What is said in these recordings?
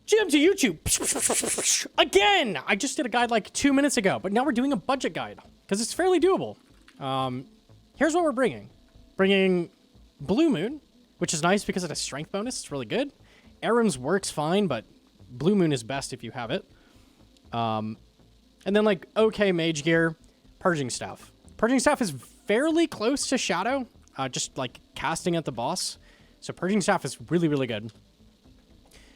GM to YouTube. Again! I just did a guide like 2 minutes ago, but now we're doing a budget guide because it's fairly doable. Here's what we're bringing. Bringing Blue Moon, which is nice because it has strength bonus. It's really good. Aram's works fine, but Blue Moon is best if you have it. And then like, okay, mage gear, Purging Staff. Purging Staff is fairly close to Shadow, just like casting at the boss. So Purging Staff is really, really good.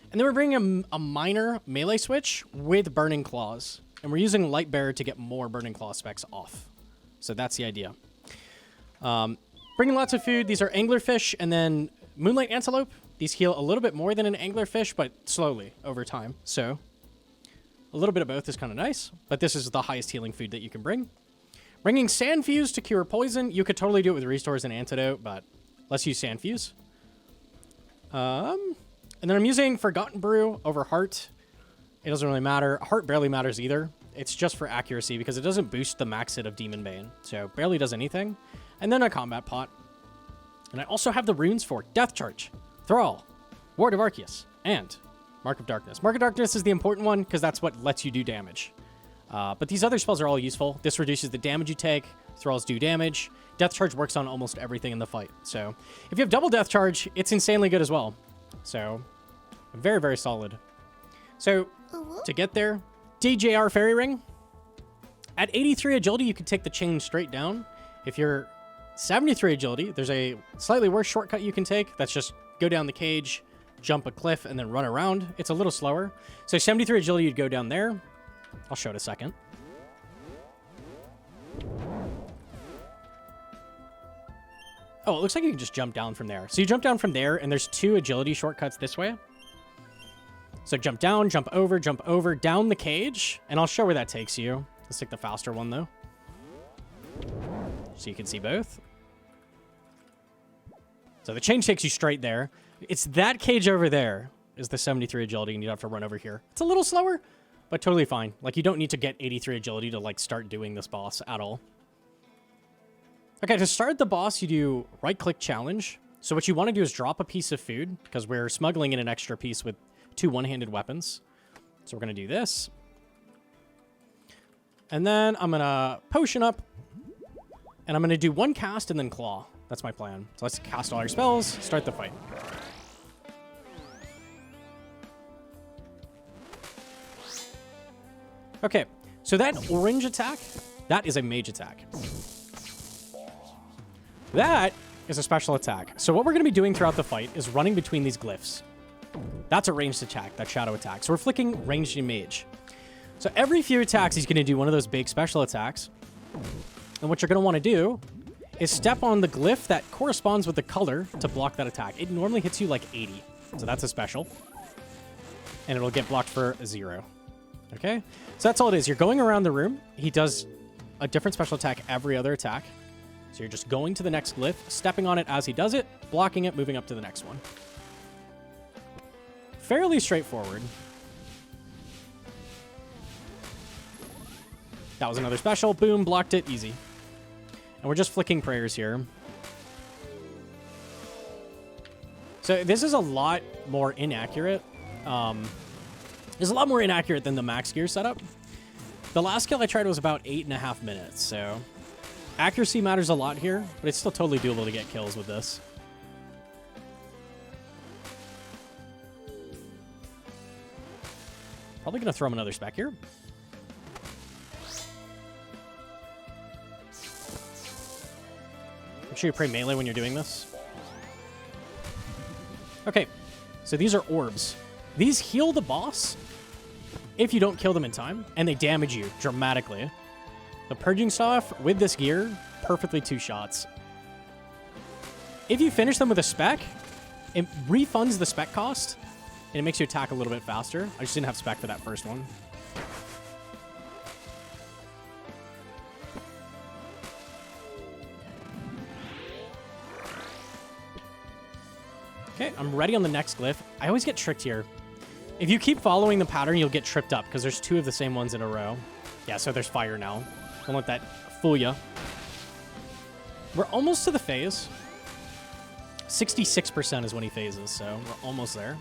And then we're bringing a minor melee switch with Burning Claws. And we're using Light Bearer to get more Burning Claw specs off. So that's the idea. Bringing lots of food. These are anglerfish and then Moonlight Antelope. These heal a little bit more than an anglerfish, but slowly over time. So a little bit of both is kind of nice. But this is the highest healing food that you can bring. Bringing Sand Fuse to cure poison. You could totally do it with Restores and Antidote, but let's use Sand Fuse. And then I'm using Forgotten Brew over Heart. It doesn't really matter. Heart barely matters either. It's just for accuracy because it doesn't boost the max hit of Demon Bane. So barely does anything. And then a Combat Pot. And I also have the runes for Death Charge, Thrall, Ward of Arceus, and Mark of Darkness. Mark of Darkness is the important one because that's what lets you do damage. But these other spells are all useful. This reduces the damage you take. Thralls do damage. Death Charge works on almost everything in the fight. So if you have double Death Charge, it's insanely good as well. So very, very solid. So to get there, DJR Fairy Ring. At 83 agility, you can take the chain straight down. If you're 73 agility, there's a slightly worse shortcut you can take. That's just go down the cage, jump a cliff, and then run around. It's a little slower. So 73 agility, you'd go down there. I'll show it a second. Oh, it looks like you can just jump down from there. So you jump down from there, and there's 2 agility shortcuts this way. So jump down, jump over, down the cage, and I'll show where that takes you. Let's take the faster one, though. So you can see both. So the chain takes you straight there. It's that cage over there is the 73 agility, and you have to run over here. It's a little slower, but totally fine. Like, you don't need to get 83 agility to, like, start doing this boss at all. Okay, to start the boss, you do right-click challenge. So what you want to do is drop a piece of food, because we're smuggling in an extra piece with 2 one-handed weapons. So we're going to do this. And then I'm going to potion up. And I'm going to do 1 cast and then claw. That's my plan. So let's cast all our spells, start the fight. Okay, so that orange attack, that is a mage attack. That is a special attack. So what we're going to be doing throughout the fight is running between these glyphs. That's a ranged attack, that shadow attack. So we're flicking ranged and mage. So every few attacks, he's going to do one of those big special attacks. And what you're going to want to do is step on the glyph that corresponds with the color to block that attack. It normally hits you like 80. So that's a special. And it'll get blocked for 0. Okay? So that's all it is. You're going around the room. He does a different special attack every other attack. So you're just going to the next glyph, stepping on it as he does it, blocking it, moving up to the next one. Fairly straightforward. That was another special. Boom, blocked it, easy. And we're just flicking prayers here. So this is a lot more inaccurate. It's a lot more inaccurate than the max gear setup. The last kill I tried was about 8.5 minutes, so accuracy matters a lot here, but it's still totally doable to get kills with this. Probably going to throw him another spec here. Make sure you pray melee when you're doing this. Okay, so these are orbs. These heal the boss if you don't kill them in time, and they damage you dramatically. The Purging Staff with this gear, perfectly 2 shots. If you finish them with a spec, it refunds the spec cost, and it makes you attack a little bit faster. I just didn't have spec for that first one. Okay, I'm ready on the next glyph. I always get tricked here. If you keep following the pattern, you'll get tripped up because there's 2 of the same ones in a row. Yeah, so there's fire now. Don't let that fool you. We're almost to the phase. 66% is when he phases, so we're almost there.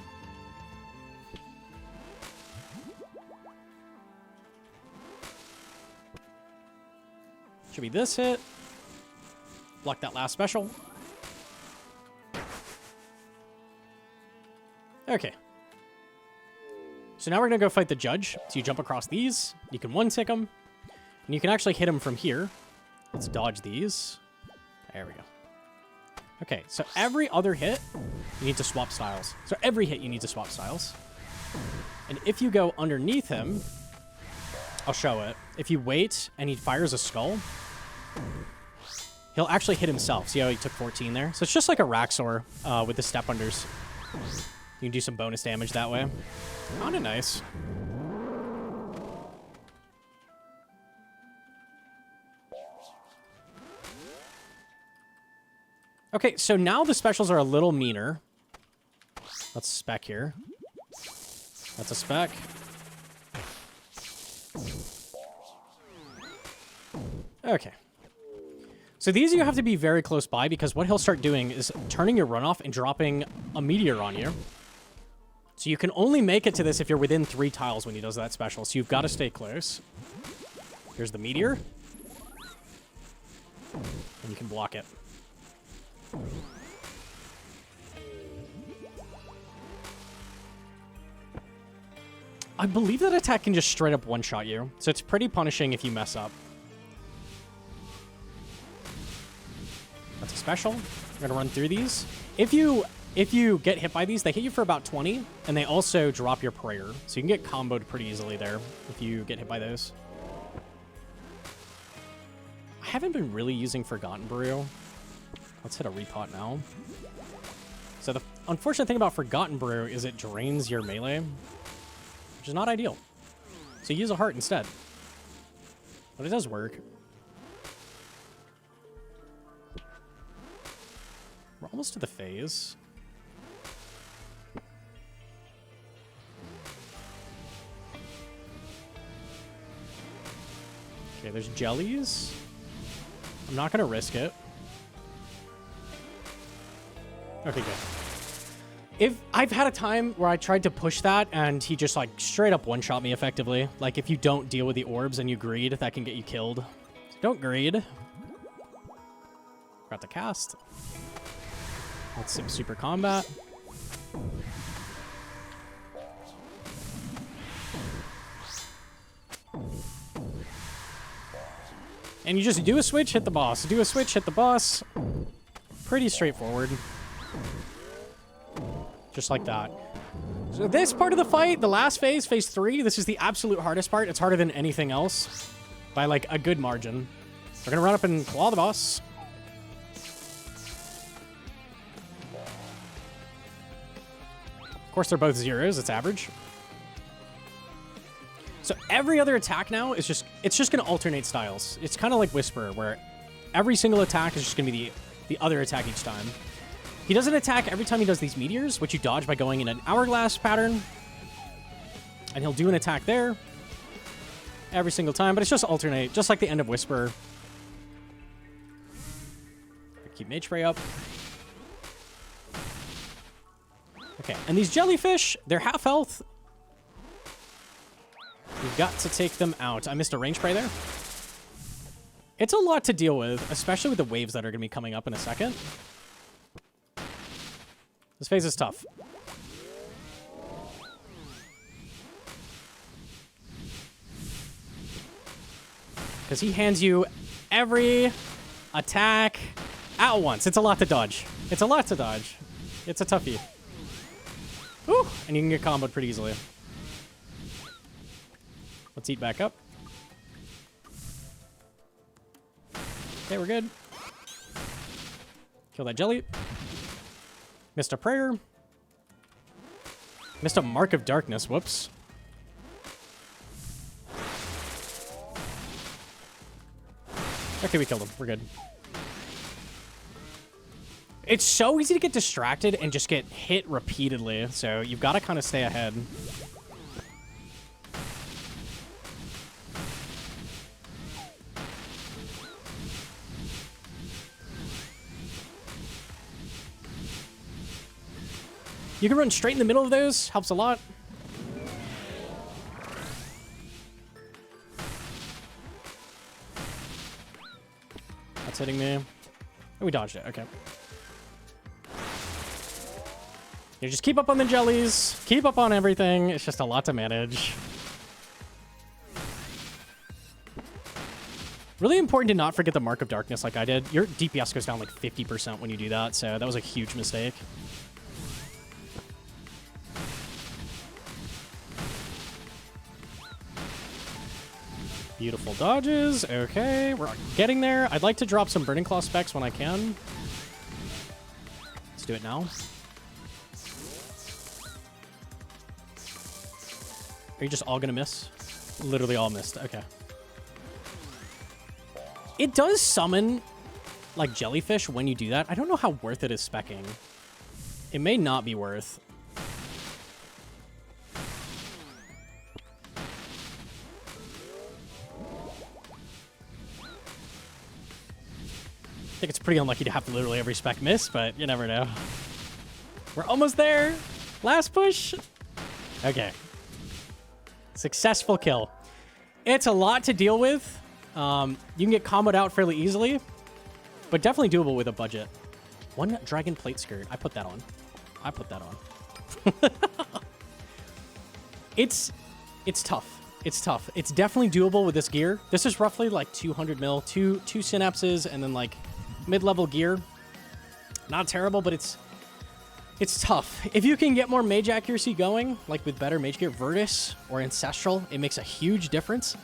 Should be this hit. Block that last special. Okay. So now we're going to go fight the judge. So you jump across these. You can one-tick him. And you can actually hit him from here. Let's dodge these. There we go. Okay, so every other hit, you need to swap styles. So every hit, you need to swap styles. And if you go underneath him, I'll show it. If you wait and he fires a skull, he'll actually hit himself. See how he took 14 there? So it's just like a Raxor with the step unders. You can do some bonus damage that way. Kinda nice. Okay, so now the specials are a little meaner. Let's spec here. That's a spec. Okay. So these you have to be very close by because what he'll start doing is turning your runoff and dropping a meteor on you. So you can only make it to this if you're within 3 tiles when he does that special. So you've got to stay close. Here's the meteor. And you can block it. I believe that attack can just straight up one-shot you. So it's pretty punishing if you mess up. That's a special. We're going to run through these. If you get hit by these, they hit you for about 20, and they also drop your prayer. So you can get comboed pretty easily there if you get hit by those. I haven't been really using Forgotten Brew. Let's hit a repot now. So the unfortunate thing about Forgotten Brew is it drains your melee, which is not ideal. So use a heart instead. But it does work. We're almost to the phase. Okay, there's jellies. I'm not going to risk it. Okay, good. If I've had a time where I tried to push that and he just like straight up one-shot me effectively. Like if you don't deal with the orbs and you greed, that can get you killed. So don't greed. Got the cast. Let's sim super combat. And you just do a switch, hit the boss. Do a switch, hit the boss. Pretty straightforward. Just like that. So this part of the fight, the last phase, phase 3, this is the absolute hardest part. It's harder than anything else by like a good margin. We're gonna run up and claw the boss. Of course, they're both zeros. It's average. So every other attack now is it's just going to alternate styles. It's kind of like Whisperer, where every single attack is just going to be the other attack each time. He doesn't attack every time he does these meteors, which you dodge by going in an hourglass pattern. And he'll do an attack there every single time, but it's just alternate, just like the end of Whisperer. Keep Mage Spray up. Okay, and these jellyfish, they're half health. We've got to take them out. I missed a range spray there. It's a lot to deal with, especially with the waves that are going to be coming up in a second. This phase is tough. Because he hands you every attack at once. It's a lot to dodge. It's a lot to dodge. It's a toughie. Whew, and you can get comboed pretty easily. Let's eat back up. Okay, we're good. Kill that jelly. Missed a prayer. Missed a mark of darkness. Whoops. Okay, we killed him. We're good. It's so easy to get distracted and just get hit repeatedly, so you've got to kind of stay ahead. You can run straight in the middle of those. Helps a lot. that's hitting me. Oh, we dodged it. Okay. You just keep up on the jellies. Keep up on everything. It's just a lot to manage. Really important to not forget the Mark of Darkness like I did. Your DPS goes down like 50% when you do that, so that was a huge mistake. Beautiful dodges. Okay, we're getting there. I'd like to drop some Burning Claw specs when I can. Let's do it now. Are you just all gonna miss? Literally all missed. Okay. It does summon, like, jellyfish when you do that. I don't know how worth it is speccing. It may not be worth. I think it's pretty unlucky to have literally every spec miss, but you never know. We're almost there. Last push. Okay. Successful kill. It's a lot to deal with. You can get comboed out fairly easily, but definitely doable with a budget. One dragon plate skirt. I put that on. I put that on. It's tough. It's tough. It's definitely doable with this gear. This is roughly like 200 mil, two synapses, and then like mid-level gear. Not terrible, but it's tough. If you can get more mage accuracy going, like with better mage gear, Virtus or Ancestral, it makes a huge difference.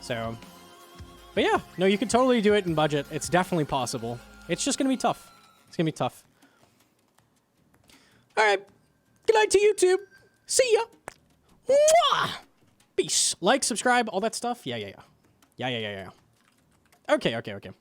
So, but yeah, no, you can totally do it in budget. It's definitely possible. It's just going to be tough. It's going to be tough. All right. Good night to YouTube. See ya. Mwah! Peace. Like, subscribe, all that stuff. Yeah. Okay.